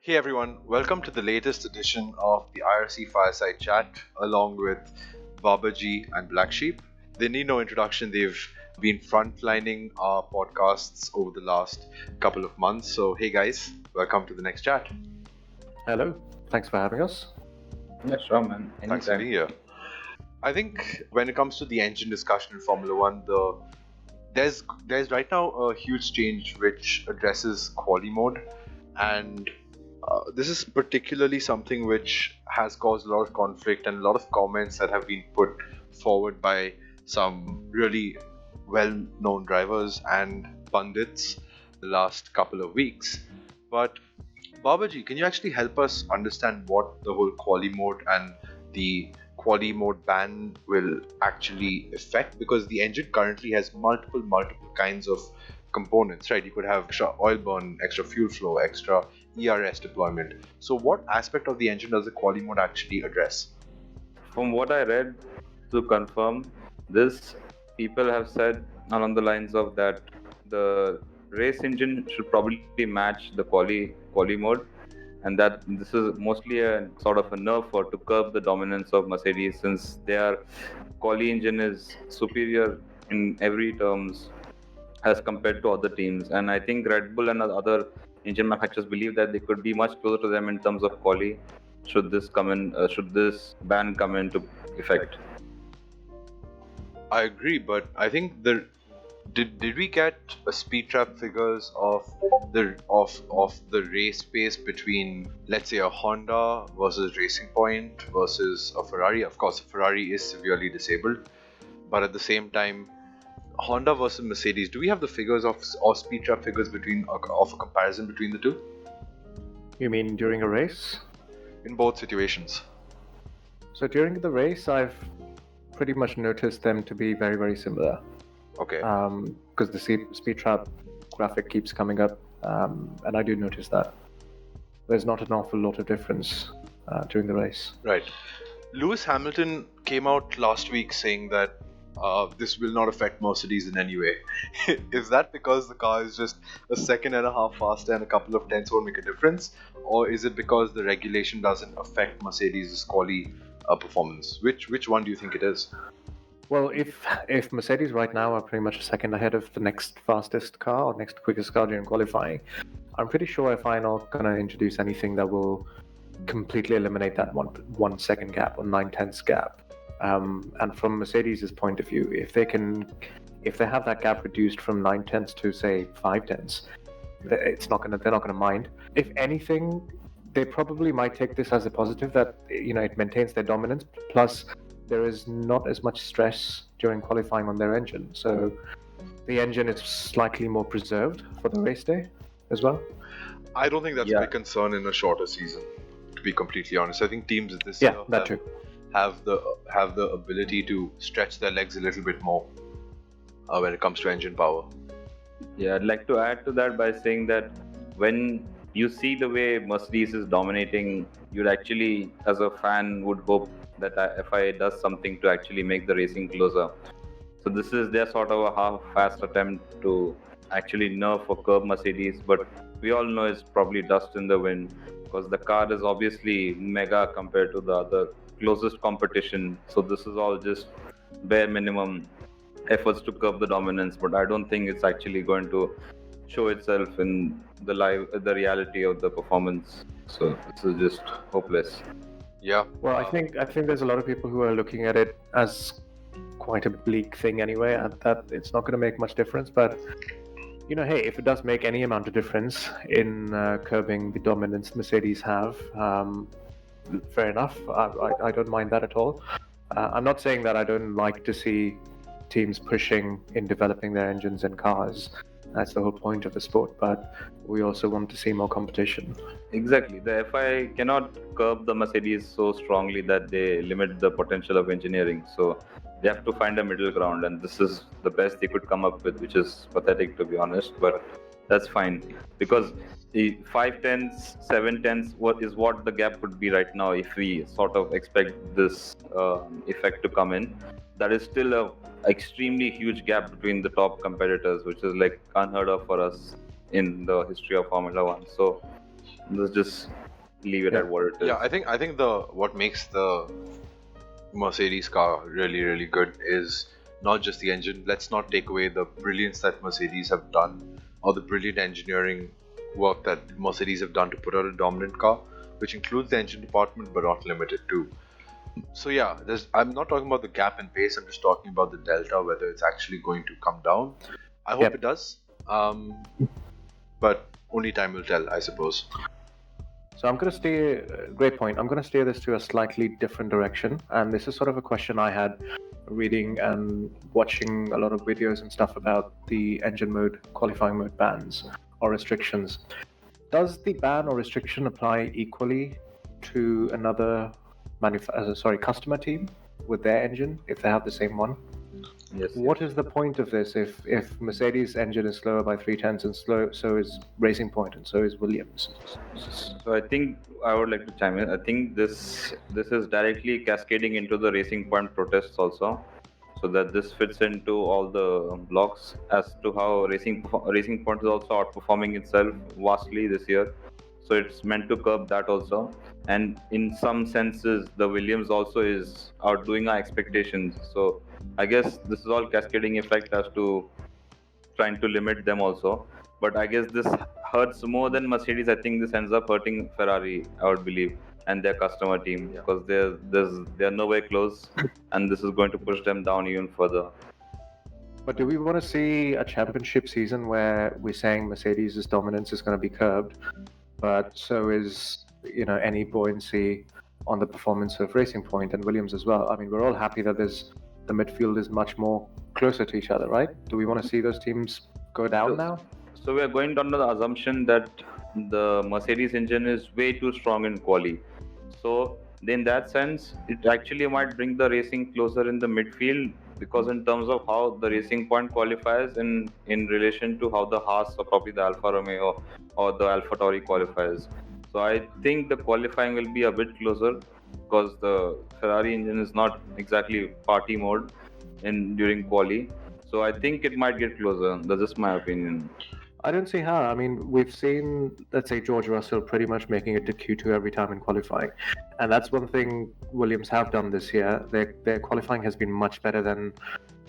Hey everyone, welcome to the latest edition of the IRC Fireside Chat along with Baba.G and BlackSheep. They need no introduction, they've been frontlining our podcasts over the last couple of months. So, hey guys, welcome to the next chat. Hello, thanks for having us. Yeah, sure, man. Thanks for being here. I think when it comes to the engine discussion in Formula One, there's right now a huge change which addresses quali mode, and this is particularly something which has caused a lot of conflict and a lot of comments that have been put forward by some really well-known drivers and pundits the last couple of weeks. But Baba.G, can you actually help us understand what the whole quali mode and the quali mode ban will actually affect? Because the engine currently has multiple kinds of components, right? You could have extra oil burn, extra fuel flow, extra ERS deployment. So what aspect of the engine does the quali mode actually address? From what I read, to confirm this, people have said along the lines of that the race engine should probably match the quali mode, and that this is mostly a sort of a nerf for to curb the dominance of Mercedes, since their quali engine is superior in every terms as compared to other teams. And I think Red Bull and other engine manufacturers believe that they could be much closer to them in terms of quali should this ban come into effect. I agree, but I think did we get a speed trap figures of the race pace between, let's say, a Honda versus Racing Point versus a Ferrari? Of course, Ferrari is severely disabled, but at the same time, Honda versus Mercedes. Do we have the figures of speed trap figures of a comparison between the two You mean during a race? in both situations? So during the race, I've pretty much noticed them to be very, very similar. Okay. Because the speed trap graphic keeps coming up, and I do notice that there's not an awful lot of difference during the race. Right. Lewis Hamilton came out last week saying that this will not affect Mercedes in any way. Is that because the car is just a second and a half faster and a couple of tenths won't make a difference? Or is it because the regulation doesn't affect Mercedes' quali performance? Which one do you think it is? Well, if Mercedes right now are pretty much a second ahead of the next fastest car or next quickest car during qualifying, I'm pretty sure if I'm not going to introduce anything that will completely eliminate that 1 second gap or 9/10ths gap. And from Mercedes' point of view, if they have that gap reduced from 9/10ths to say 5/10ths, they're not gonna mind. If anything, they probably might take this as a positive that it maintains their dominance. Plus, there is not as much stress during qualifying on their engine, so the engine is slightly more preserved for the race day as well. I don't think that's a big concern in a shorter season, to be completely honest. I think teams this year have the ability to stretch their legs a little bit more when it comes to engine power. Yeah, I'd like to add to that by saying that when you see the way Mercedes is dominating, you'd actually, as a fan, would hope that FIA does something to actually make the racing closer. So this is their sort of a half-assed attempt to actually nerf or curb Mercedes, but we all know it's probably dust in the wind because the car is obviously mega compared to the other closest competition. So this is all just bare minimum efforts to curb the dominance, but I don't think it's actually going to show itself in the reality of the performance. So this is just hopeless. Yeah. Well, I think there's a lot of people who are looking at it as quite a bleak thing anyway, and that it's not going to make much difference. But hey, if it does make any amount of difference in curbing the dominance Mercedes have, fair enough. I don't mind that at all. I'm not saying that I don't like to see teams pushing in developing their engines and cars. That's the whole point of the sport, but we also want to see more competition. Exactly. The FIA cannot curb the Mercedes so strongly that they limit the potential of engineering. So they have to find a middle ground, and this is the best they could come up with, which is pathetic, to be honest, but that's fine. Because the 5/10ths, 7/10ths, what the gap would be right now if we sort of expect this effect to come in. That is still a extremely huge gap between the top competitors, which is like unheard of for us in the history of Formula One. So let's just leave it at what it is. Yeah, I think what makes the Mercedes car really, really good is not just the engine. Let's not take away the brilliance that Mercedes have done, or the brilliant engineering work that Mercedes have done to put out a dominant car, which includes the engine department but not limited to. So yeah, I'm not talking about the gap in pace. I'm just talking about the delta, whether it's actually going to come down. I hope it does, but only time will tell, I suppose. So I'm going to steer, great point. I'm going to steer this to a slightly different direction. And this is sort of a question I had reading and watching a lot of videos and stuff about the engine mode, qualifying mode bans or restrictions. Does the ban or restriction apply equally to another customer team with their engine if they have the same one? Yes. What is the point of this if Mercedes' engine is slower by 0.3 and so is Racing Point and so is Williams? So I think I would like to chime in. I think this is directly cascading into the Racing Point protests also, so that this fits into all the blocks as to how Racing Point is also outperforming itself vastly this year. So it's meant to curb that also. And in some senses, the Williams also is outdoing our expectations. So I guess this is all cascading effect as to trying to limit them also. But I guess this hurts more than Mercedes. I think this ends up hurting Ferrari, I would believe, and their customer team, because they're nowhere close, and this is going to push them down even further. But do we want to see a championship season where we're saying Mercedes' dominance is going to be curbed, but so is any buoyancy on the performance of Racing Point and Williams as well? I mean, we're all happy that the midfield is much more closer to each other, right? Do we want to see those teams go down now? So we are going under the assumption that the Mercedes engine is way too strong in quali. So in that sense, it actually might bring the racing closer in the midfield, because in terms of how the Racing Point qualifies in relation to how the Haas or probably the Alfa Romeo or the Alfa Tauri qualifies. So I think the qualifying will be a bit closer, because the Ferrari engine is not exactly party mode during quali. So I think it might get closer. That's just my opinion. I don't see how. I mean, we've seen, let's say, George Russell pretty much making it to Q2 every time in qualifying. And that's one thing Williams have done this year. Their qualifying has been much better than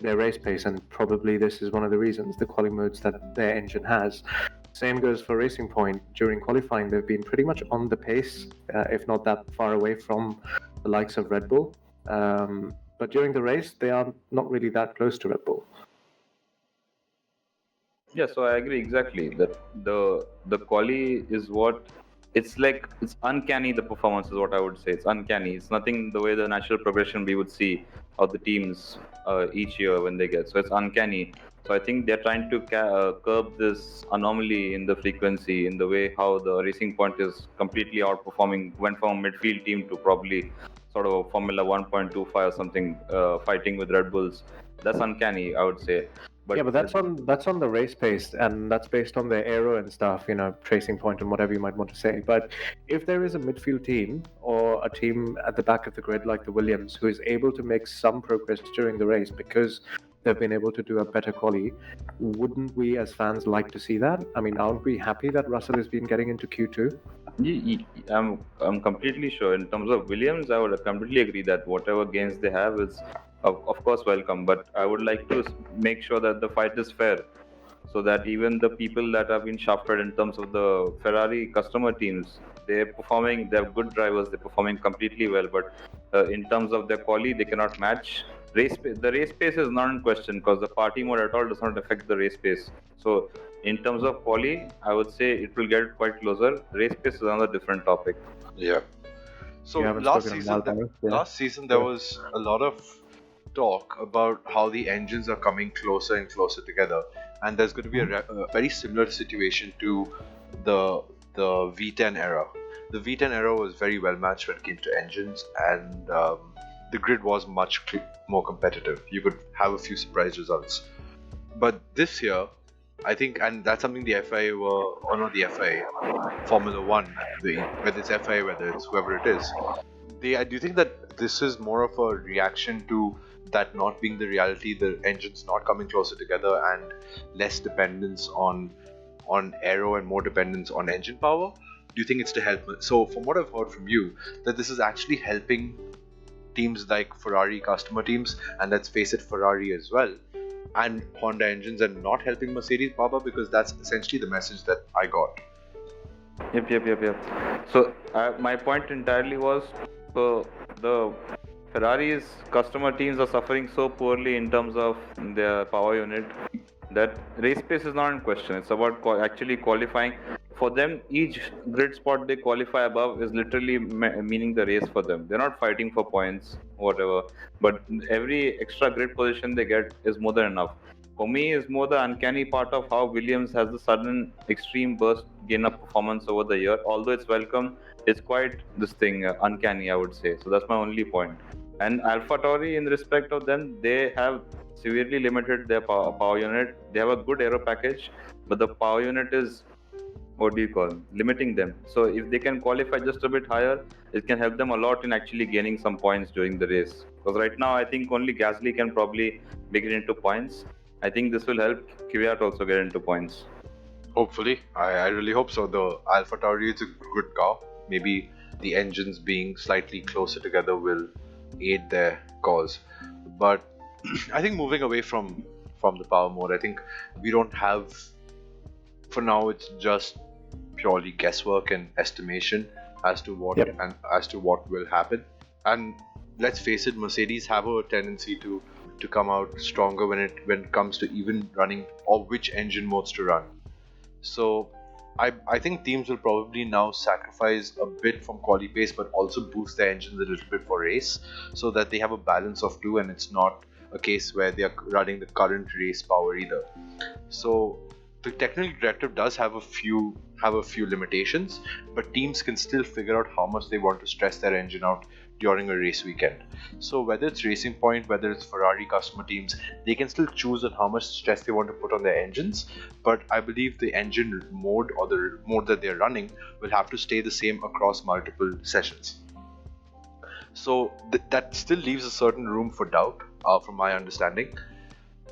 their race pace, and probably this is one of the reasons, the quali modes that their engine has. Same goes for Racing Point. During qualifying, they've been pretty much on the pace, if not that far away from the likes of Red Bull. But during the race, they are not really that close to Red Bull. Yeah, so I agree exactly that the quali is what it's like. It's uncanny. The performance is what I would say. It's uncanny. It's nothing the way the natural progression we would see of the teams each year when they get. So it's uncanny. So I think they're trying to curb this anomaly in the frequency, in the way how the Racing Point is completely outperforming, went from a midfield team to probably sort of a Formula 1.25 or something, fighting with Red Bulls. That's uncanny, I would say. But that's on the race pace, and that's based on the aero and stuff, Racing Point and whatever you might want to say. But if there is a midfield team or a team at the back of the grid like the Williams who is able to make some progress during the race because they've been able to do a better quali, wouldn't we as fans like to see that? I mean, aren't we happy that Russell has been getting into Q2? I'm completely sure. In terms of Williams, I would completely agree that whatever gains they have is of course welcome, but I would like to make sure that the fight is fair, so that even the people that have been shafted in terms of the Ferrari customer teams, they're performing, they're good drivers, they're performing completely well, but in terms of their quali, they cannot match. The race pace is not in question, because the party mode at all does not affect the race pace. So in terms of quali, I would say it will get quite closer. Race pace is another different topic. Yeah. So last season there was a lot of talk about how the engines are coming closer and closer together, and there's going to be a very similar situation to the V10 era. The V10 era was very well matched when it came to engines, and the grid was much more competitive. You could have a few surprise results. But this year, I think, and that's something the FIA Formula One, whether it's FIA, whether it's whoever it is, do you think that this is more of a reaction to that not being the reality, the engines not coming closer together, and less dependence on aero and more dependence on engine power? you think it's to help? So from what I've heard from you, that this is actually helping teams like Ferrari, customer teams, and let's face it, Ferrari as well, and Honda engines, and not helping Mercedes, Baba, because that's essentially the message that I got. Yep. So my point entirely was, so the Ferrari's customer teams are suffering so poorly in terms of their power unit that race pace is not in question. It's about actually qualifying. For them, each grid spot they qualify above is literally meaning the race for them. They're not fighting for points, whatever. But every extra grid position they get is more than enough. For me, is more the uncanny part of how Williams has the sudden extreme burst gain of performance over the year. Although it's welcome, it's quite this thing uncanny, I would say. So that's my only point. And AlphaTauri, in respect of them, they have severely limited their power unit. They have a good aero package, but the power unit is, what do you call, limiting them. So if they can qualify just a bit higher, it can help them a lot in actually gaining some points during the race. Because right now, I think only Gasly can probably make it into points. I think this will help Kvyat also get into points. Hopefully, I really hope so. The AlphaTauri is a good car. Maybe the engines being slightly closer together will aid their cause. But I think moving away from the power mode, I think we don't have, for now, it's just purely guesswork and estimation as to what and as to what will happen. And let's face it, Mercedes have a tendency to come out stronger when it comes to even running, or which engine modes to run. So I think teams will probably now sacrifice a bit from quali pace, but also boost their engines a little bit for race, so that they have a balance of two, and it's not a case where they are running the current race power either. So the technical directive does have a few limitations, but teams can still figure out how much they want to stress their engine out during a race weekend. So whether it's Racing Point, whether it's Ferrari customer teams, they can still choose on how much stress they want to put on their engines. But I believe the engine mode, or the mode that they're running, will have to stay the same across multiple sessions. So that still leaves a certain room for doubt, from my understanding.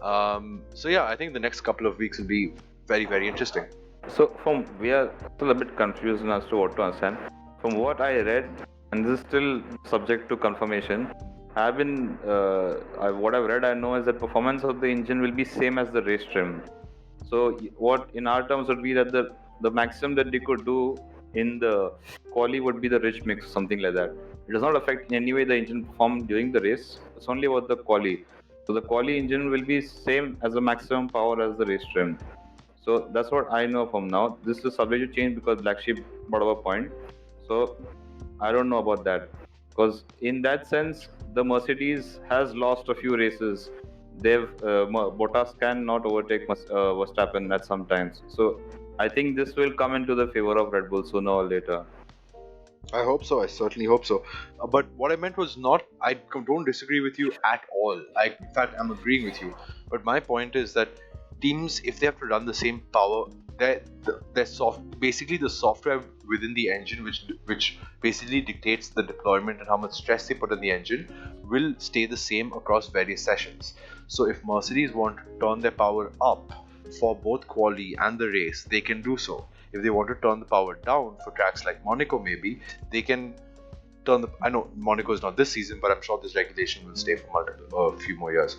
So yeah, I think the next couple of weeks will be very, very interesting. So we are still a bit confused as to what to understand. From what I read, and this is still subject to confirmation, what I've read, I know is that performance of the engine will be same as the race trim. So what in our terms would be that the maximum that they could do in the quali would be the rich mix, something like that. It does not affect in any way the engine perform during the race. It's only about the quali. So the quali engine will be same as the maximum power as the race trim. So that's what I know from now. This is subject to change because BlackSheep brought up a point. So I don't know about that, because in that sense, the Mercedes has lost a few races. Bottas cannot overtake Verstappen at some times. So I think this will come into the favor of Red Bull sooner or later. I hope so. I certainly hope so. But what I meant was not, I don't disagree with you at all. In fact, I'm agreeing with you. But my point is that teams, if they have to run the same power, basically the software within the engine, which basically dictates the deployment and how much stress they put on the engine, will stay the same across various sessions. So if Mercedes want to turn their power up for both quali and the race, they can do so. If they want to turn the power down for tracks like Monaco, maybe they can turn I know Monaco is not this season, but I'm sure this regulation will stay for a few more years.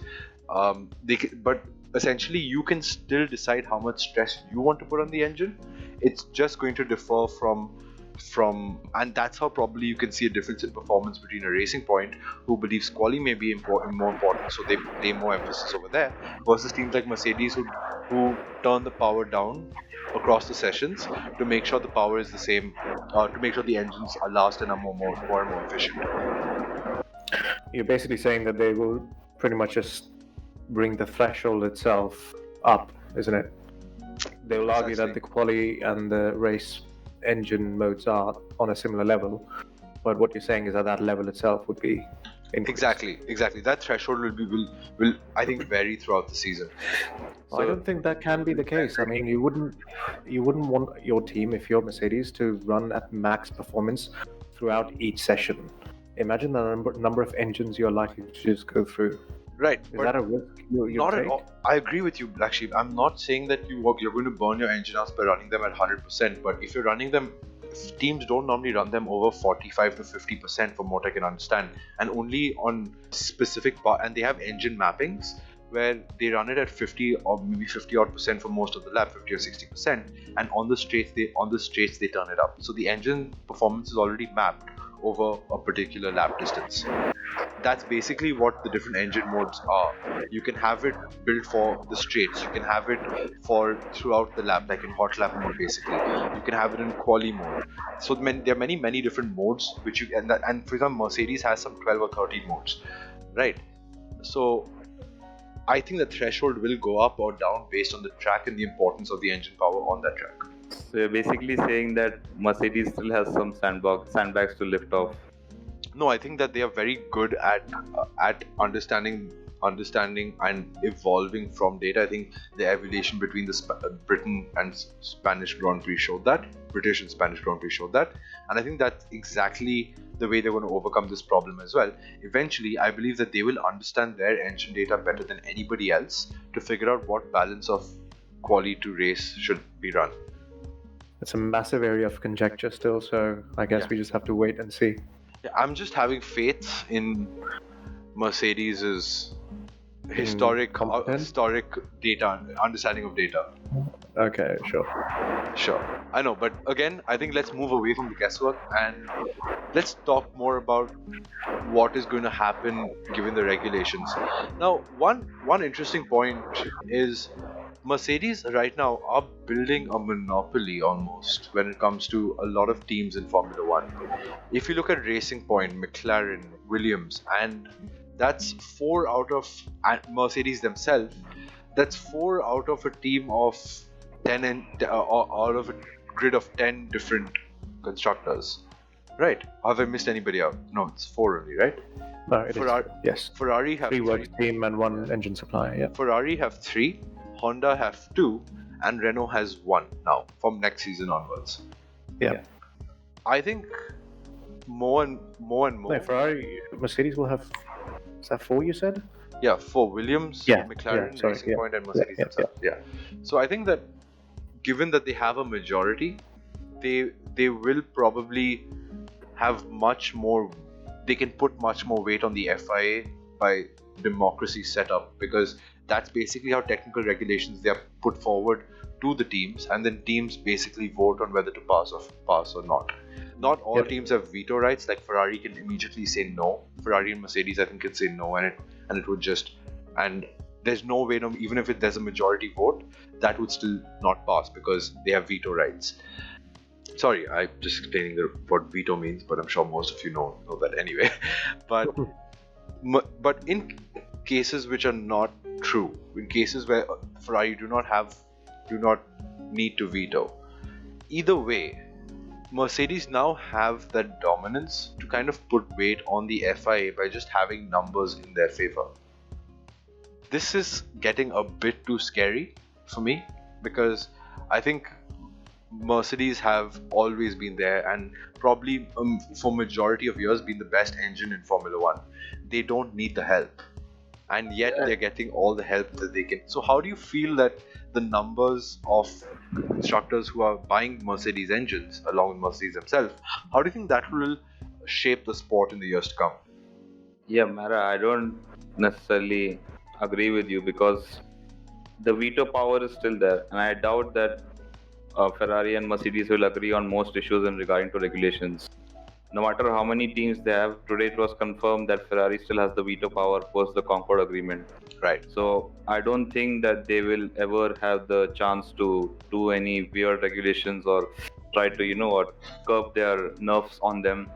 But essentially, you can still decide how much stress you want to put on the engine. It's just going to differ from, and that's how probably you can see a difference in performance between a Racing Point, who believes quali may be more important, so they lay more emphasis over there, versus teams like Mercedes who turn the power down across the sessions to make sure the power is the same, to make sure the engines are last and are more and more efficient. You're basically saying that they will pretty much just bring the threshold itself up, isn't it? They will argue that the quali and the race engine modes are on a similar level, but what you're saying is that level itself would be increased. Exactly. That threshold will I think vary throughout the season. So, I don't think that can be the case. I mean, you wouldn't want your team, if you're Mercedes, to run at max performance throughout each session. Imagine the number of engines you're likely to just go through. Right. Is that a risk you not take? At all. I agree with you, BlackSheep. I'm not saying that you're going to burn your engine out by running them at 100%, but if you're running them teams don't normally run them over 45 to 50% from what I can understand, and only on specific and they have engine mappings where they run it at 50 or maybe 50 odd percent for most of the lap, 50 or 60%, and on the straights they turn it up. So the engine performance is already mapped over a particular lap distance. That's basically what the different engine modes are. You can have it built for the straights, you can have it for throughout the lap, like in hot lap mode basically. You can have it in quali mode. So there are many different modes which you and for example Mercedes has some 12 or 13 modes, right? So I think the threshold will go up or down based on the track and the importance of the engine power on that track. So you're basically saying that Mercedes still has some sandbags to lift off. No, I think that they are very good at understanding and evolving from data. I think the evolution between the Britain and Spanish Grand Prix showed that. British and Spanish Grand Prix showed that. And I think that's exactly the way they're going to overcome this problem as well. Eventually, I believe that they will understand their engine data better than anybody else to figure out what balance of quali to race should be run. It's a massive area of conjecture still, so I guess we just have to wait and see. Yeah, I'm just having faith in Mercedes's historic data, understanding of data. Okay, sure. I know, but again, I think let's move away from the guesswork and let's talk more about what is going to happen given the regulations. Now, one interesting point is Mercedes right now are building a monopoly almost when it comes to a lot of teams in Formula One. If you look at Racing Point, McLaren, Williams, and that's 4 out of Mercedes themselves. That's 4 out of a team of 10 and out of a grid of 10 different constructors. Right? Have I missed anybody out? No, it's 4 only, right? No, it is. Yes. Ferrari have 3 works team and 1 engine supplier. Yeah. Ferrari have 3, Honda have 2, and Renault has 1 now from next season onwards. Yeah. I think more and more. No, Ferrari, Mercedes will have. Is that 4 you said? Yeah, 4. Williams, McLaren, Racing Point, and Mercedes themselves. Yeah. So I think that given that they have a majority, they will probably have much more. They can put much more weight on the FIA by democracy setup, because that's basically how technical regulations they are put forward to the teams, and then teams basically vote on whether to pass or not. Not all teams have veto rights. Like Ferrari can immediately say no. Ferrari and Mercedes I think can say no, and it would just, and there's no way, even if there's a majority vote, that would still not pass because they have veto rights. Sorry, I'm just explaining what veto means, but I'm sure most of you know that anyway. But in cases which are not true, in cases where Ferrari do not need to veto, either way, Mercedes now have that dominance to kind of put weight on the FIA by just having numbers in their favor. This is getting a bit too scary for me, because I think Mercedes have always been there and probably for majority of years been the best engine in Formula One. They don't need the help, and yet they're getting all the help that they can. So how do you feel that the numbers of constructors who are buying Mercedes engines along with Mercedes themselves, how do you think that will shape the sport in the years to come? Yeah, Mara, I don't necessarily agree with you, because the veto power is still there, and I doubt that Ferrari and Mercedes will agree on most issues in regarding to regulations. No matter how many teams they have, today it was confirmed that Ferrari still has the veto power post the Concord agreement. Right. So I don't think that they will ever have the chance to do any weird regulations or try to, curb their nerves on them.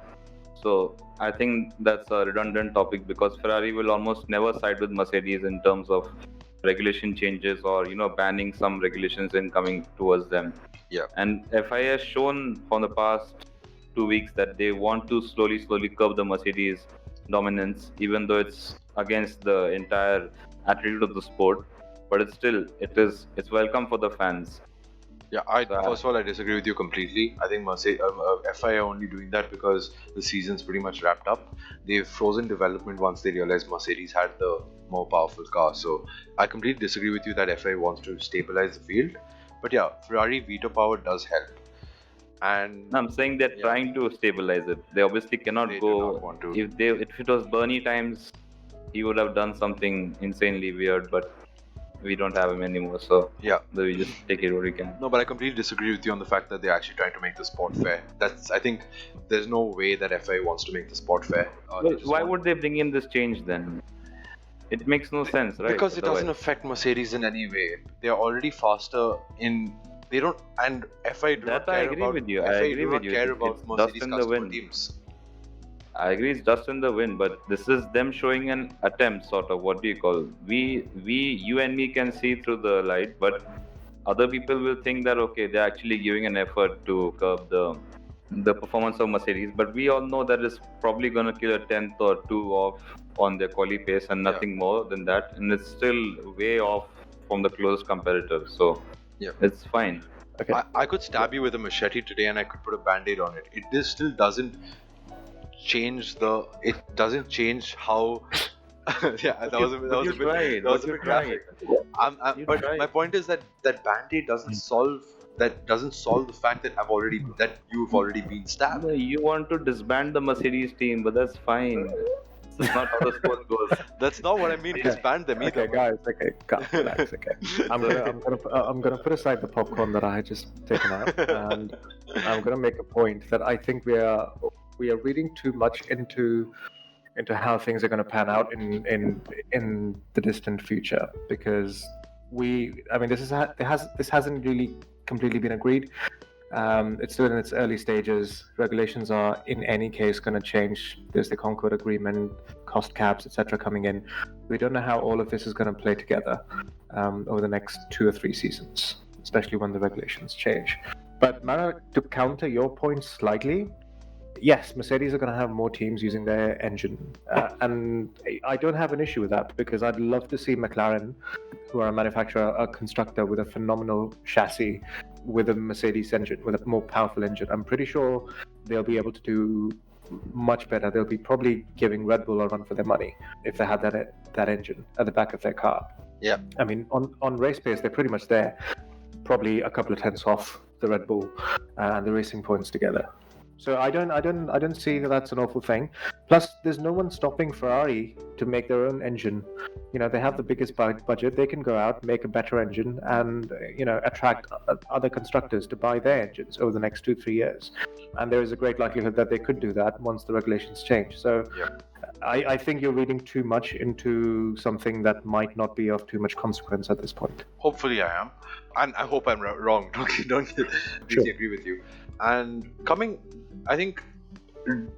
So I think that's a redundant topic, because Ferrari will almost never side with Mercedes in terms of regulation changes or banning some regulations in coming towards them. Yeah. And FIA has shown from the past 2 weeks that they want to slowly curb the Mercedes dominance, even though it's against the entire attitude of the sport. But it's welcome for the fans. Yeah, first of all, I disagree with you completely. I think FIA are only doing that because the season's pretty much wrapped up. They've frozen development once they realized Mercedes had the more powerful car. So I completely disagree with you that FIA wants to stabilize the field. But yeah, Ferrari veto power does help. And I'm saying they're Yeah. trying to stabilize it. They obviously cannot They do go. not want to. If it was Bernie times, he would have done something insanely weird. But we don't have him anymore, so Yeah. we just take it what we can. No, but I completely disagree with you on the fact that they're actually trying to make the sport fair. I think there's no way that FIA wants to make the sport fair. Well, why would they bring in this change then? It makes no sense, right? Because it doesn't Otherwise. affect Mercedes in any way. They're already faster in. They don't, and FIA do That not I care agree about. with you. I FIA agree do with not you. care It's about dust Mercedes in the customer wind. teams. I agree, it's dust in the wind, but this is them showing an attempt, sort of. What do you call? You and me can see through the light, but other people will think that okay, they're actually giving an effort to curb the performance of Mercedes. But we all know that it's probably gonna kill a tenth or two off on their quali pace and nothing more than that, and it's still way off from the closest competitor. So Yeah. it's fine. Okay. I could stab you with a machete today, and I could put a band-aid on it. It still doesn't change the. It doesn't change how. Yeah, that was a bit graphic. But tried. my point is that Band-Aid doesn't solve the fact that you've already been stabbed. No, you want to disband the Mercedes team, but that's fine. That's not how the sport goes. That's not what I mean. Disband them either. Okay, guys. Okay, relax. Okay, I'm gonna put aside the popcorn that I had just taken out, and I'm gonna make a point that I think we are reading too much into how things are going to pan out in the distant future, because this hasn't really completely been agreed. It's still in its early stages. Regulations are in any case going to change. There's the Concord Agreement, cost caps, etc. coming in. We don't know how all of this is going to play together over the next 2 or 3 seasons, especially when the regulations change. But Mara, to counter your point slightly, yes, Mercedes are going to have more teams using their engine, and I don't have an issue with that, because I'd love to see McLaren, who are a manufacturer, a constructor with a phenomenal chassis, with a Mercedes engine, with a more powerful engine. I'm pretty sure they'll be able to do much better. They'll be probably giving Red Bull a run for their money if they had that engine at the back of their car. Yeah. I mean, on race pace, they're pretty much there, probably a couple of tenths off the Red Bull and the Racing Points together. So I don't see that that's an awful thing. Plus, there's no one stopping Ferrari to make their own engine. They have the biggest budget. They can go out, make a better engine, and attract other constructors to buy their engines over the next 2-3 years. And there is a great likelihood that they could do that once the regulations change. So Yeah. I think you're reading too much into something that might not be of too much consequence at this point. Hopefully I am, and I hope I'm wrong. Don't completely agree with you. And I think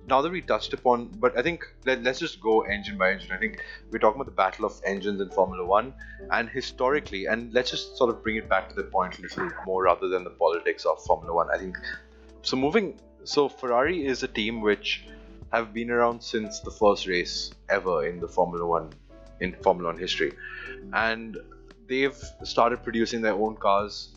now that we touched upon, but I think let's just go engine by engine. I think we're talking about the battle of engines in Formula One, and historically, and let's just sort of bring it back to the point a little more rather than the politics of Formula One. I think so. Ferrari is a team which have been around since the first race ever in Formula One history, and they've started producing their own cars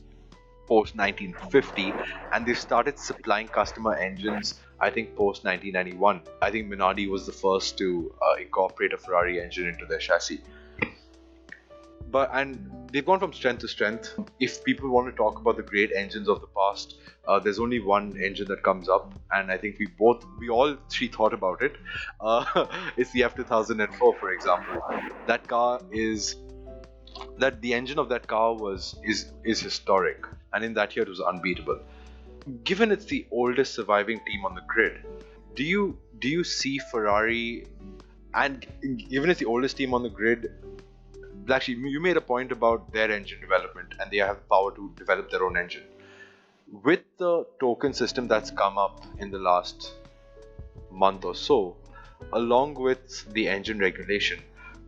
post 1950, and they started supplying customer engines, I think, post 1991. I think Minardi was the first to incorporate a Ferrari engine into their chassis. And they've gone from strength to strength. If people want to talk about the great engines of the past, there's only one engine that comes up, and I think we all three thought about it. It's the F2004, for example. The engine of that car is historic, and in that year it was unbeatable. Given it's the oldest surviving team on the grid, do you see Ferrari, and given it's the oldest team on the grid, BlackSheep, you made a point about their engine development, and they have the power to develop their own engine. With the token system that's come up in the last month or so, along with the engine regulation,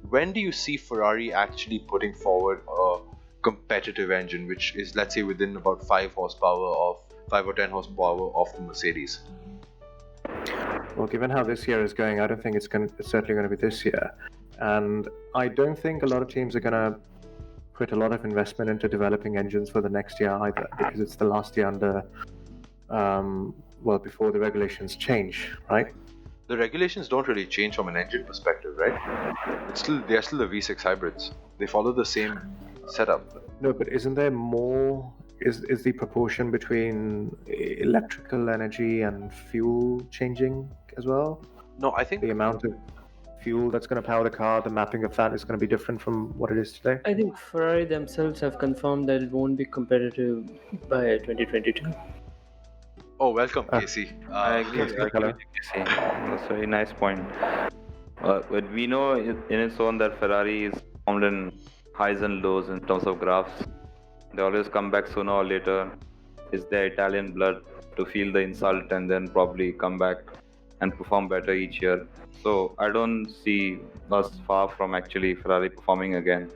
when do you see Ferrari actually putting forward a competitive engine, which is, let's say, within about 5 or 10 horsepower of the Mercedes? Well, given how this year is going, I don't think it's certainly going to be this year. And I don't think a lot of teams are going to put a lot of investment into developing engines for the next year either, because it's the last year under, before the regulations change, right? The regulations don't really change from an engine perspective, right? They're still the V6 hybrids. They follow the same setup. No, but isn't there more is the proportion between electrical energy and fuel changing as well? No, I think The amount of fuel that's going to power the car, the mapping of that is going to be different from what it is today. I think Ferrari themselves have confirmed that it won't be competitive by 2022. Oh, welcome, Casey. I agree. That's I good, agree Hello. with you, Casey. That's a very nice point. But we know in its own that Ferrari is formed in highs and lows in terms of graphs. They always come back sooner or later. It's their Italian blood to feel the insult and then probably come back and perform better each year. So I don't see us far from actually Ferrari performing again.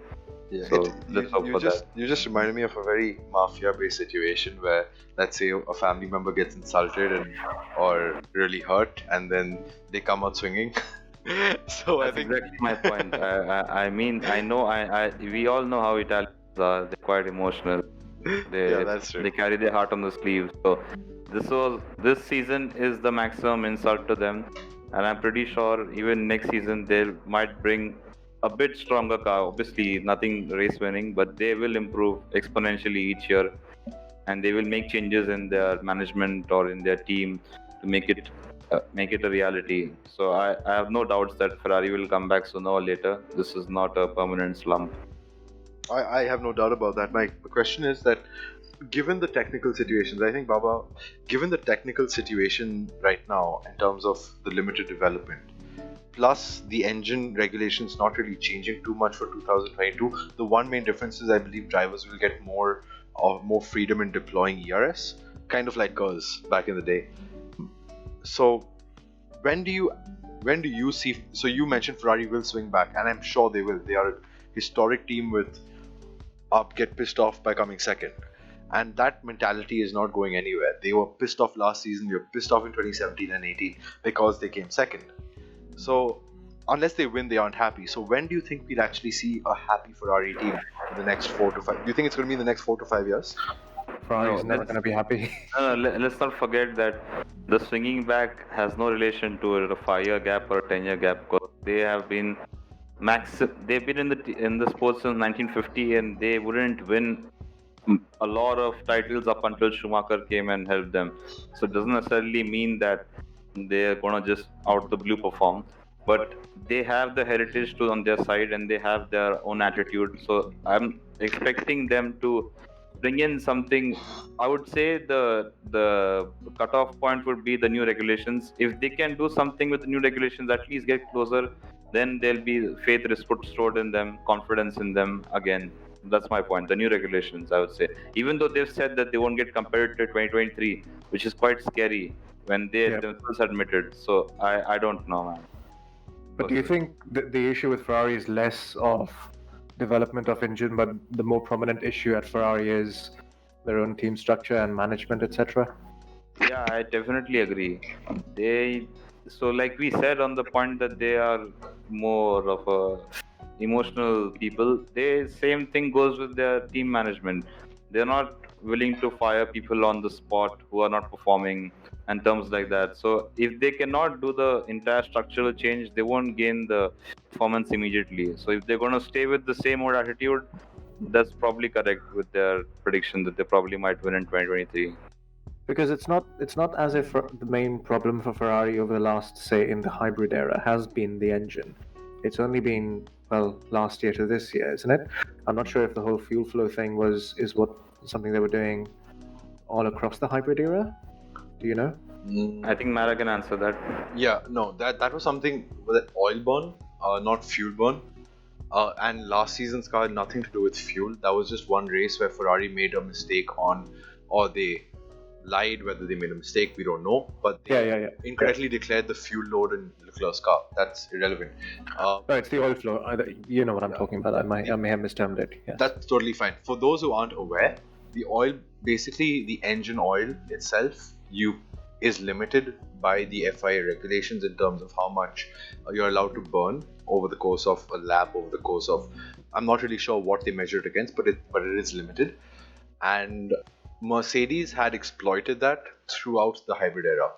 Yeah, So let's hope for that. You just reminded me of a very mafia-based situation where, let's say, a family member gets insulted or really hurt, and then they come out swinging. So I That's think exactly my point. I mean, we all know how Italians are. They're quite emotional. yeah, that's true. They carry their heart on the sleeve. So this season is the maximum insult to them, and I'm pretty sure even next season they might bring a bit stronger car. Obviously, nothing race winning, but they will improve exponentially each year, and they will make changes in their management or in their team to make it a reality. So I have no doubts that Ferrari will come back sooner or later. This is not a permanent slump. I have no doubt about that. My question is that, given the technical situations, I think, Baba, given the technical situation right now in terms of the limited development, plus the engine regulations not really changing too much for 2022, the one main difference is I believe drivers will get more freedom in deploying ERS, kind of like cars back in the day. So when do you see? So you mentioned Ferrari will swing back, and I'm sure they will. They are a historic team with get pissed off by coming second, and that mentality is not going anywhere. They were pissed off last season. They were pissed off in 2017 and 18 because they came second. So unless they win, they aren't happy. So when do you think we'll actually see a happy Ferrari team in the next 4 to 5? Do you think it's going to be in the next 4 to 5 years? Ferrari's No, never let's- going to be happy. Let's not forget that the swinging back has no relation to a 5-year gap or a 10-year gap. Because they have been they've been in the sports since 1950, and they wouldn't win a lot of titles up until Schumacher came and helped them. So it doesn't necessarily mean that they're gonna just out the blue perform, but they have the heritage to on their side and they have their own attitude. So I'm expecting them to bring in something. I would say the cutoff point would be the new regulations. If they can do something with the new regulations, at least get closer, then there'll be faith restored in them, confidence in them again. That's my point. The new regulations, I would say, even though they've said that they won't get compared to 2023, which is quite scary when they Yep. themselves admitted. So I don't know, man. But do you think the issue with Ferrari is less of development of engine, but the more prominent issue at Ferrari is their own team structure and management, etc.? Yeah, I definitely agree. Like we said on the point that they are more of a emotional people. Same thing goes with their team management. They're not willing to fire people on the spot who are not performing and terms like that. So if they cannot do the entire structural change, they won't gain the performance immediately. So if they're going to stay with the same old attitude, that's probably correct with their prediction that they probably might win in 2023. Because it's not as if the main problem for Ferrari over the last, say, in the hybrid era has been the engine. It's only been, well, last year to this year, isn't it? I'm not sure if the whole fuel flow thing is something they were doing all across the hybrid era. Do you know? I think Mara can answer that. Yeah, no, that was something with an oil burn, not fuel burn. And last season's car had nothing to do with fuel. That was just one race where Ferrari made a mistake or they lied. Whether they made a mistake, we don't know. But they incorrectly declared the fuel load in Leclerc's car. That's irrelevant. No, it's the oil flow. You know what I'm talking about. I may have mistermed it. Yes. That's totally fine. For those who aren't aware, the oil, basically the engine oil itself, is limited by the FIA regulations in terms of how much you're allowed to burn over the course of a lap, over the course of, I'm not really sure what they measure it against, but it is limited. And Mercedes had exploited that throughout the hybrid era.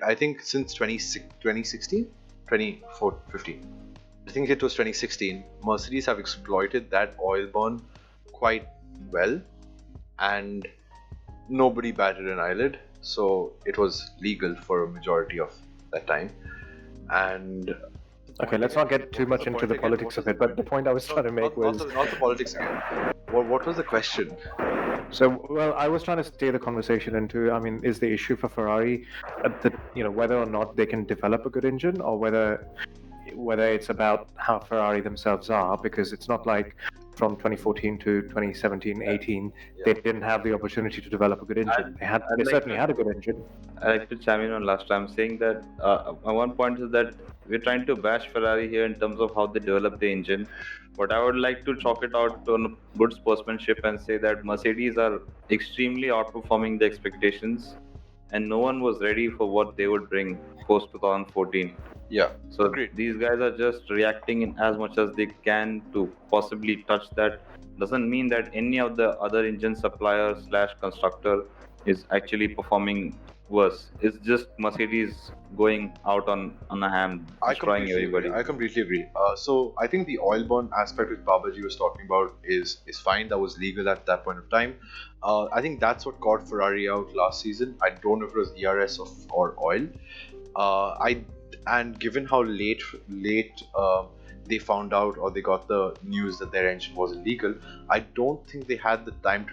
I think since 2016, 2015. I think it was 2016. Mercedes have exploited that oil burn quite well, and nobody batted an eyelid, so it was legal for a majority of that time. And Okay, let's not get too much into the politics of it, but the point I was trying to make was... Not the politics again. What was the question? So, well, I was trying to steer the conversation into, I mean, is the issue for Ferrari whether or not they can develop a good engine, or whether it's about how Ferrari themselves are, because it's not like from 2014 to 2017-18 they didn't have the opportunity to develop a good engine. They certainly had a good engine. I like to chime in on last time, saying that my one point is that we're trying to bash Ferrari here in terms of how they develop the engine. But I would like to chalk it out to good sportsmanship and say that Mercedes are extremely outperforming the expectations, and no one was ready for what they would bring post 2014. Yeah. So Agreed. these guys are just reacting in as much as they can to possibly touch that. Doesn't mean that any of the other engine supplier / constructor is actually performing worse. It's just Mercedes going out on a ham, destroying everybody. I completely agree. So I think the oil burn aspect which Baba.G was talking about is fine. That was legal at that point of time. I think that's what caught Ferrari out last season. I don't know if it was ERS or oil. And given how late they found out, or they got the news that their engine was illegal, I don't think they had the time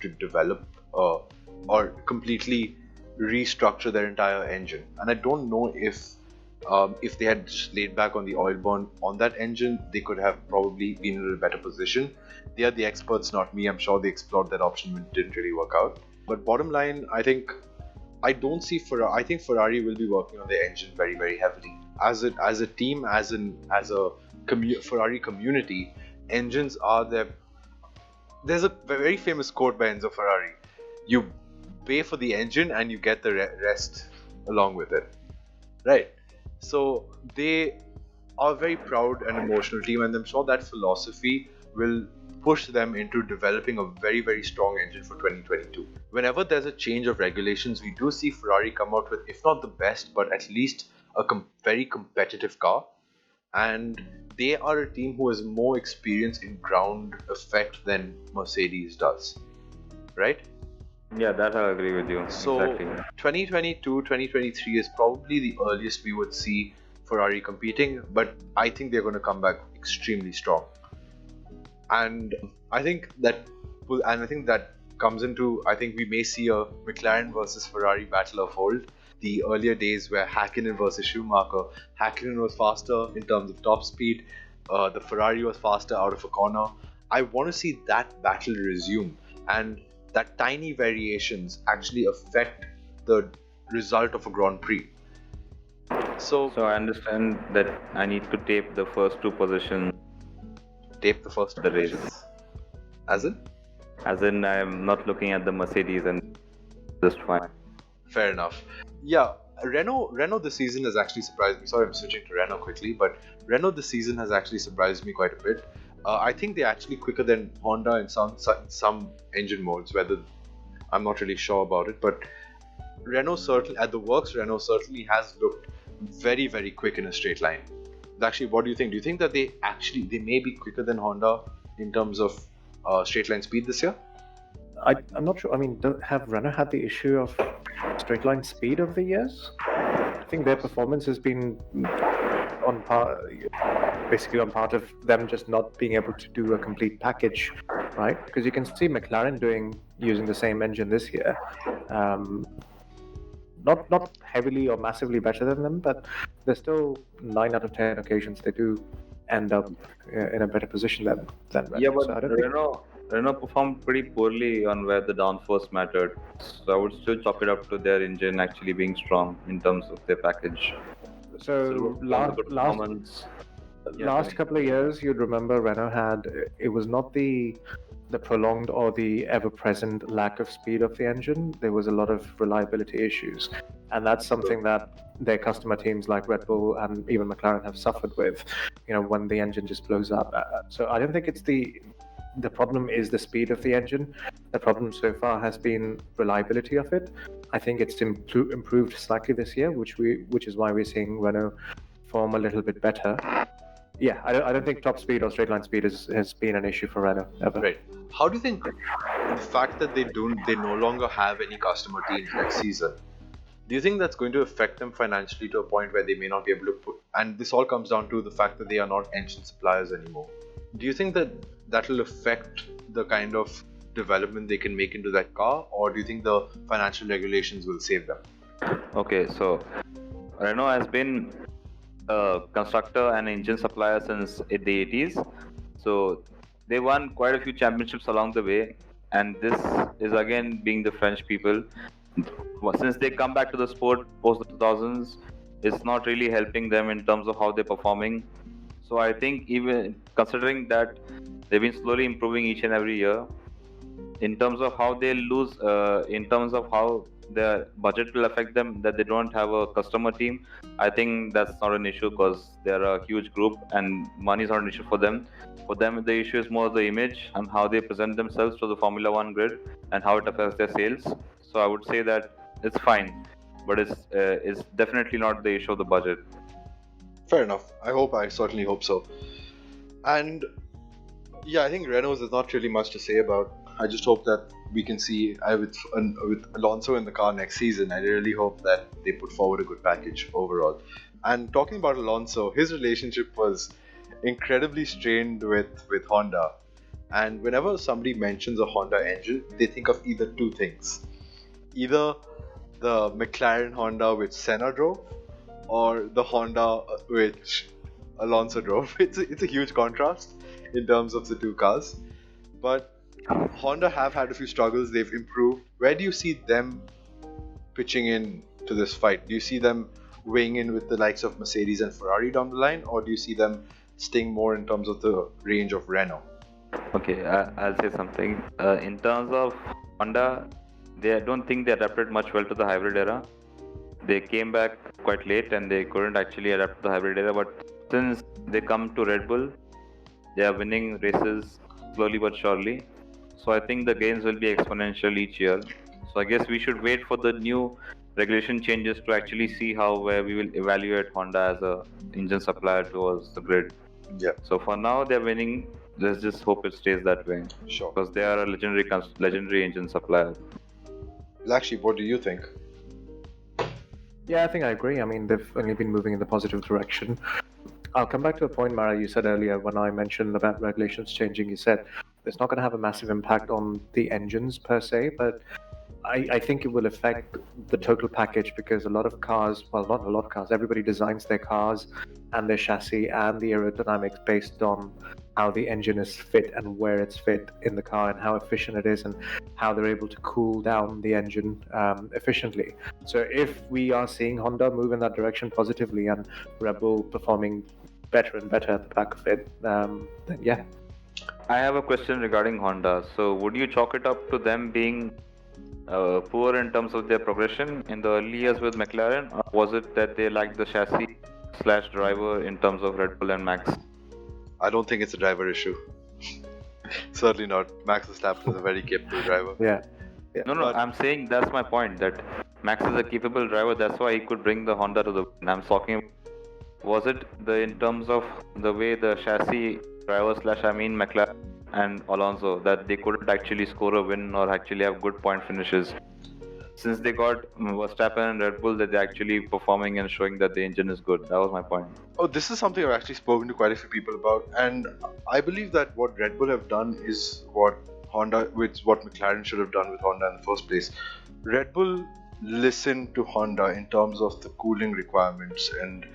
to develop or completely restructure their entire engine. And I don't know if they had just laid back on the oil burn on that engine, they could have probably been in a better position. They are the experts, not me. I'm sure they explored that option, but it didn't really work out. But bottom line, I think Ferrari will be working on their engine very, very heavily. As a team, as a Ferrari community, engines are their... There's a very famous quote by Enzo Ferrari: "You pay for the engine and you get the rest along with it." Right? So they are a very proud and emotional team, and I'm sure that philosophy will push them into developing a very, very strong engine for 2022. Whenever there's a change of regulations, we do see Ferrari come out with, if not the best, but at least a very competitive car. And they are a team who has more experience in ground effect than Mercedes does. Right? Yeah, that I agree with you. So Exactly. 2022, 2023 is probably the earliest we would see Ferrari competing, but I think they're going to come back extremely strong. And I think that comes into, I think we may see a McLaren versus Ferrari battle unfold. The earlier days where Hakkinen versus Schumacher, Hakkinen was faster in terms of top speed, the Ferrari was faster out of a corner. I want to see that battle resume, and that tiny variations actually affect the result of a Grand Prix. So I understand that I need to tape the first two positions. Tape the first The race. positions. As in? As in, I'm not looking at the Mercedes and just fine. Fair enough. Yeah, Renault this season has actually surprised me. Sorry, I'm switching to Renault quickly, but Renault this season has actually surprised me quite a bit. I think they're actually quicker than Honda in some engine modes, whether I'm not really sure about it, but Renault certainly has looked very, very quick in a straight line. Actually, what do you think? Do you think that they may be quicker than Honda in terms of straight line speed this year? I'm not sure. I mean, have Renault had the issue of straight line speed over the years? I think their performance has been on part of them just not being able to do a complete package, right? Because you can see McLaren using the same engine this year. Not heavily or massively better than them, but there's still 9 out of 10 occasions they do end up in a better position than Renault. Yeah, but So I don't think... Renault performed pretty poorly on where the downforce mattered. So I would still chalk it up to their engine actually being strong in terms of their package. So Yeah, last couple of years, you'd remember Renault it was not the prolonged or the ever-present lack of speed of the engine. There was a lot of reliability issues, and that's something that their customer teams like Red Bull and even McLaren have suffered with. When the engine just blows up. So I don't think it's the problem is the speed of the engine. The problem so far has been reliability of it. I think it's improved slightly this year, which is why we're seeing Renault perform a little bit better. Yeah, I don't think top speed or straight line speed has been an issue for Renault ever. Right. how do you think the fact that they no longer have any customer teams next season, do you think that's going to affect them financially to a point where they may not be able to put, and this all comes down to the fact that they are not engine suppliers anymore. Do you think that that will affect the kind of development they can make into that car, or do you think the financial regulations will save them? Okay, so Renault has been a constructor and engine supplier since the 80s. So they won quite a few championships along the way, and this is again being the French people. Since they come back to the sport post the 2000s, it's not really helping them in terms of how they're performing. So I think even considering that they've been slowly improving each and every year, in terms of how they lose, in terms of how their budget will affect them, that they don't have a customer team, I think that's not an issue because they're a huge group and money is not an issue for them. For them, the issue is more the image and how they present themselves to the Formula One grid and how it affects their sales. So I would say that it's fine, but it's definitely not the issue of the budget. Fair enough. I certainly hope so. And yeah, I think Renault there's not really much to say about. I just hope that we can see with Alonso in the car next season. I really hope that they put forward a good package overall. And talking about Alonso, his relationship was incredibly strained with Honda. And whenever somebody mentions a Honda engine, they think of either two things: either the McLaren Honda which Senna drove, or the Honda which Alonso drove. It's a huge contrast in terms of the two cars. But Honda have had a few struggles, they've improved. Where do you see them pitching in to this fight? Do you see them weighing in with the likes of Mercedes and Ferrari down the line, or do you see them staying more in terms of the range of Renault? Okay, I'll say something. In terms of Honda, I don't think they adapted much well to the hybrid era. They came back quite late and they couldn't actually adapt to the hybrid era. But since they come to Red Bull, they are winning races slowly but surely. So I think the gains will be exponential each year. So I guess we should wait for the new regulation changes to actually see where we will evaluate Honda as a engine supplier towards the grid. Yeah, So for now they're winning. Let's just hope it stays that way sure. because they are a legendary engine supplier. BlackSheep, what do you think? Yeah, I think I agree. I mean, they've only been moving in the positive direction. I'll come back to a point, Mara, you said earlier when I mentioned about regulations changing. You said it's not going to have a massive impact on the engines per se, but I think it will affect the total package because a lot of cars, well, not a lot of cars, everybody designs their cars and their chassis and the aerodynamics based on how the engine is fit and where it's fit in the car and how efficient it is and how they're able to cool down the engine efficiently. So if we are seeing Honda move in that direction positively and Red Bull performing better and better at the back of it, then yeah. I have a question regarding Honda. So would you chalk it up to them being poor in terms of their progression in the early years with McLaren, or was it that they lacked the chassis / driver in terms of Red Bull and Max? I don't think it's a driver issue. Certainly not. Max Verstappen is a very capable driver. Yeah. No, But- I'm saying that's my point, that Max is a capable driver, that's why he could bring the Honda to the win. I'm talking, was it in terms of the way the chassis driver / McLaren and Alonso, that they couldn't actually score a win or actually have good point finishes? Since they got Verstappen and Red Bull, that they're actually performing and showing that the engine is good. That was my point. Oh, this is something I've actually spoken to quite a few people about, and I believe that what Red Bull have done is what McLaren should have done with Honda in the first place. Red Bull listened to Honda in terms of the cooling requirements and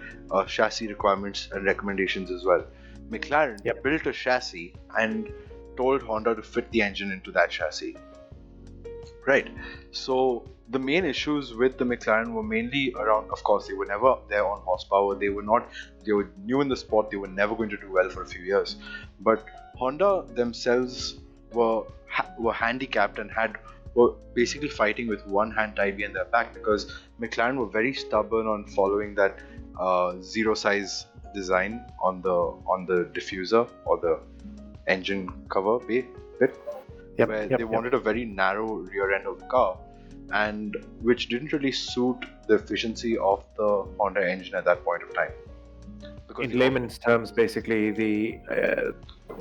chassis requirements and recommendations as well. McLaren built a chassis and told Honda to fit the engine into that chassis. Right. So the main issues with the McLaren were mainly around, of course, they were never there on horsepower. They were new in the sport. They were never going to do well for a few years. But Honda themselves were handicapped and were basically fighting with one hand tied behind their back because McLaren were very stubborn on following that zero size design on the diffuser or the engine cover bit. Where they wanted a very narrow rear end of the car, and which didn't really suit the efficiency of the Honda engine at that point of time. In layman's terms, basically,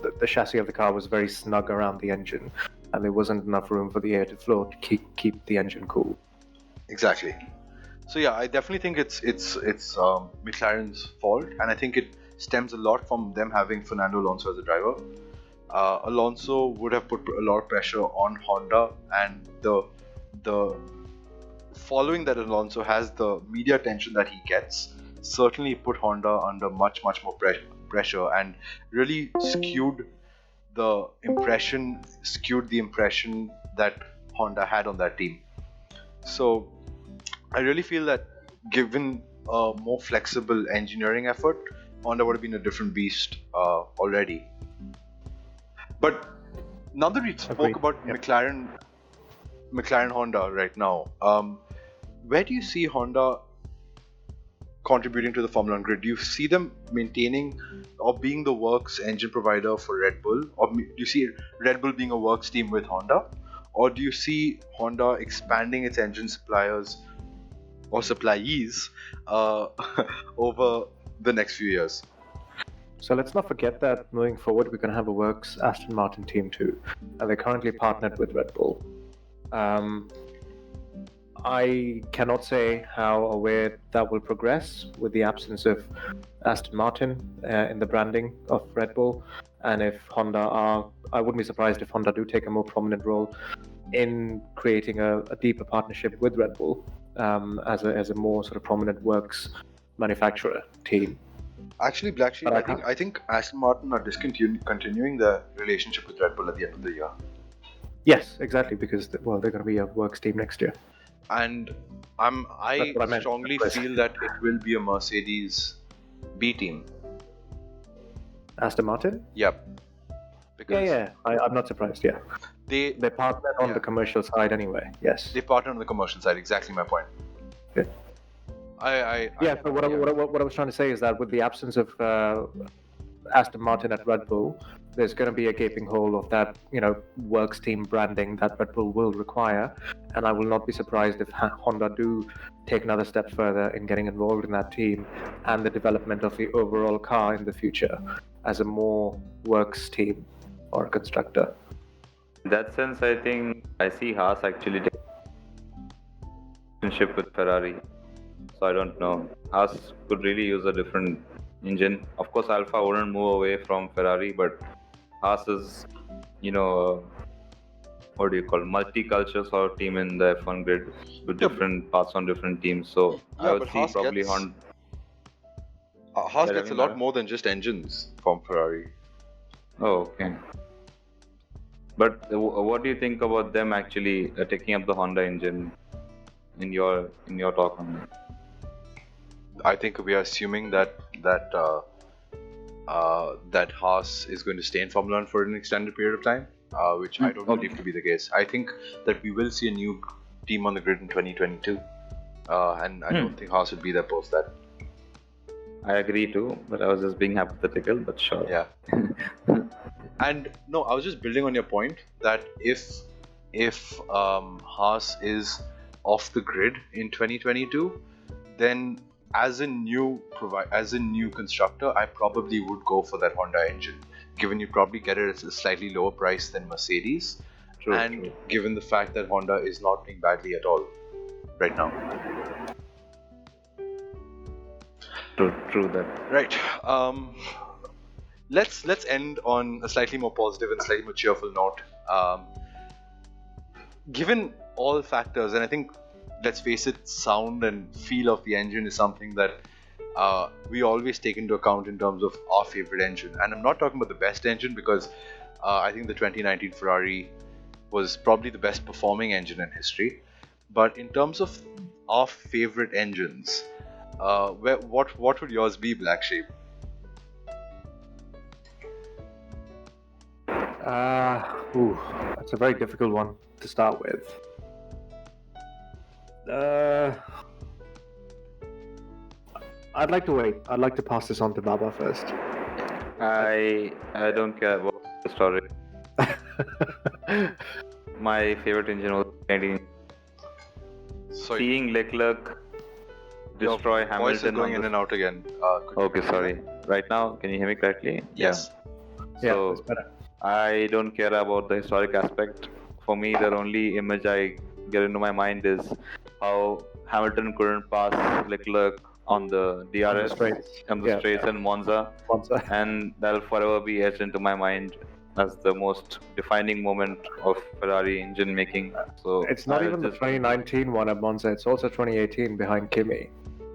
the chassis of the car was very snug around the engine, and there wasn't enough room for the air to flow to keep the engine cool. Exactly. So yeah, I definitely think it's McLaren's fault, and I think it stems a lot from them having Fernando Alonso as a driver. Alonso would have put a lot of pressure on Honda, and the following that Alonso has, the media attention that he gets, certainly put Honda under much more pressure, and really skewed the impression that Honda had on that team. So I really feel that given a more flexible engineering effort, Honda would have been a different beast already. But now that we spoke about McLaren Honda right now, where do you see Honda contributing to the Formula 1 grid? Do you see them maintaining or being the works engine provider for Red Bull? Or do you see Red Bull being a works team with Honda? Or do you see Honda expanding its engine suppliers or suppliees over the next few years? So let's not forget that moving forward, we're going to have a works Aston Martin team too, and they're currently partnered with Red Bull. I cannot say how or where that will progress with the absence of Aston Martin in the branding of Red Bull, and if Honda I wouldn't be surprised if Honda do take a more prominent role in creating a deeper partnership with Red Bull as a more sort of prominent works manufacturer team. Actually, BlackSheep, I think Aston Martin are continuing the relationship with Red Bull at the end of the year. Yes, exactly, because they're going to be a works team next year. And I strongly feel that it will be a Mercedes B team. Aston Martin? Yep. Because I'm not surprised. Yeah, they partner on the commercial side anyway. Yes, they partner on the commercial side. Exactly my point. Yeah. So what I was trying to say is that with the absence of Aston Martin at Red Bull, there's going to be a gaping hole of that, works team branding that Red Bull will require, and I will not be surprised if Honda do take another step further in getting involved in that team and the development of the overall car in the future as a more works team or constructor. In that sense, I think I see Haas actually taking a relationship with Ferrari. So I don't know. Haas could really use a different engine. Of course, Alpha wouldn't move away from Ferrari, but Haas is, multicultural sort of team in the F1 grid with different parts on different teams. So I would see probably Honda. Haas gets a lot more than just engines from Ferrari. Oh, okay. But what do you think about them actually taking up the Honda engine in your talk on that? I think we are assuming that Haas is going to stay in Formula 1 for an extended period of time, which I don't believe to be the case. I think that we will see a new team on the grid in 2022, and I don't think Haas would be there post that. I agree too, but I was just being hypothetical, but sure. Yeah. And no, I was just building on your point that if Haas is off the grid in 2022, then as a new constructor, I probably would go for that Honda engine, given you probably get it at a slightly lower price than Mercedes, true. Given the fact that Honda is not doing badly at all right now. True that. Right. Let's end on a slightly more positive and slightly more cheerful note. Given all factors, and I think, let's face it, sound and feel of the engine is something that we always take into account in terms of our favorite engine. And I'm not talking about the best engine, because I think the 2019 Ferrari was probably the best performing engine in history. But in terms of our favorite engines, what would yours be, BlackSheep? That's a very difficult one to start with. I'd like to wait. I'd like to pass this on to Baba first. I don't care about the story. My favorite engine was 19. Seeing Leclerc destroy Hamilton. Voice is going in and out again. Okay, sorry. Right now, can you hear me correctly? Yes. Yeah. So it's better. I don't care about the historic aspect. For me, the only image I get into my mind is how Hamilton couldn't pass Leclerc on the DRS, straights. on the Yeah. straights in Monza, Monza. and that'll forever be etched into my mind as the most defining moment of Ferrari engine making. So It's not I'll even the just- 2019 one at Monza. It's also 2018 behind Kimi.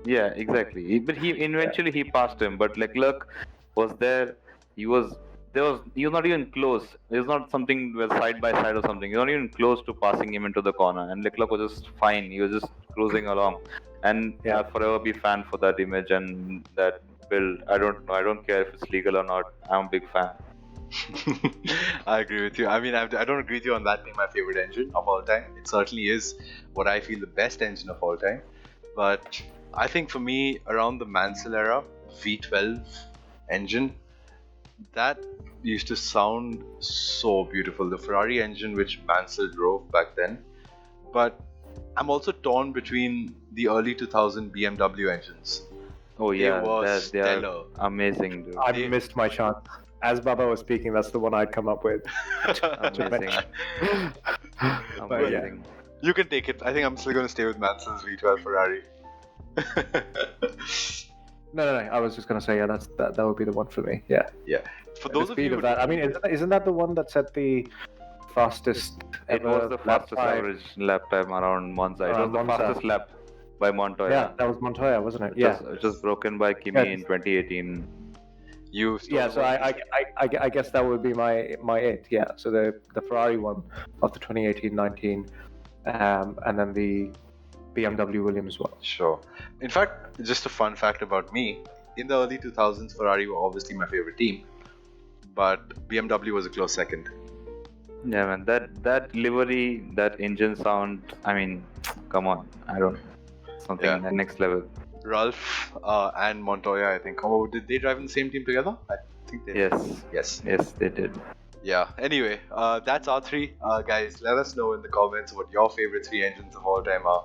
Yeah, exactly. But he eventually he passed him. But Leclerc was there. He was not even close. It was not something where side by side or something. He was not even close to passing him into the corner. And Leclerc was just fine. He was just cruising along. And Yeah. I'll forever be fan for that image and that build. I don't know. I don't care if it's legal or not. I'm a big fan. I agree with you. I mean, I don't agree with you on that being my favorite engine of all time. It certainly is what I feel the best engine of all time. But I think for me, around the Mansell era, V12 engine, that used to sound so beautiful. The Ferrari engine which Mansell drove back then. But I'm also torn between the early 2000 BMW engines. Oh yeah, was they are stellar. amazing, dude. I They- missed my chance. As Baba was speaking, that's the one I'd come up with. Amazing. But yeah. Amazing. You can take it. I think I'm still going to stay with Mansell's V12 Ferrari. No. I was just gonna say, yeah, that would be the one for me. Yeah. For The those of speed you of that. I mean, isn't that the one that set the fastest It ever was the lap fastest time? average lap time around Monza. It was Around the Monza. fastest lap by Montoya. Yeah, that was Montoya, wasn't it? It Yeah. was just broken by Kimi Yeah. in 2018. you Yeah, so I guess that would be my it. Yeah, so the Ferrari one of the 2018-19, and then the BMW Williams one. Sure. In fact, just a fun fact about me: in the early 2000s, Ferrari were obviously my favorite team, but BMW was a close second. Yeah, man, that livery, that engine sound. I mean, come on, I don't something Yeah. next level. Ralph and Montoya, I think. Oh, did they drive in the same team together? I think they did. Yes, Yes. they did. Yeah. Anyway, that's our three. Guys, let us know in the comments what your favorite three engines of all time are.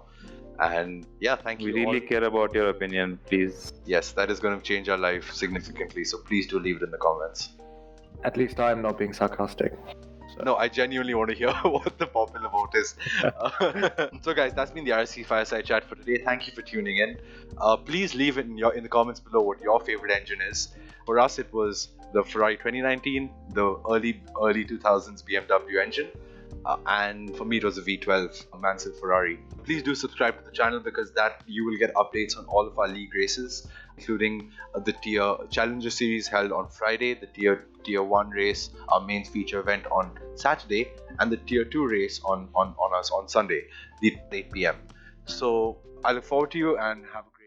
And yeah, thank We you. really all. care about your opinion, please. Yes, that is going to change our life significantly. So please do leave it in the comments. At least I'm not being sarcastic. No, I genuinely want to hear what the popular vote is. So, guys, that's been the IRC Fireside Chat for today. Thank you for tuning in. Please leave it in the comments below what your favorite engine is. For us, it was the Ferrari 2019, the early 2000s BMW engine, and for me, it was a V12 Mansell Ferrari. Please do subscribe to the channel because that you will get updates on all of our league races, including the Tier Challenger Series held on Friday, the Tier 1 race, our main feature event on Saturday, and the Tier 2 race on Sunday, the 8 p.m. So I look forward to you and have a great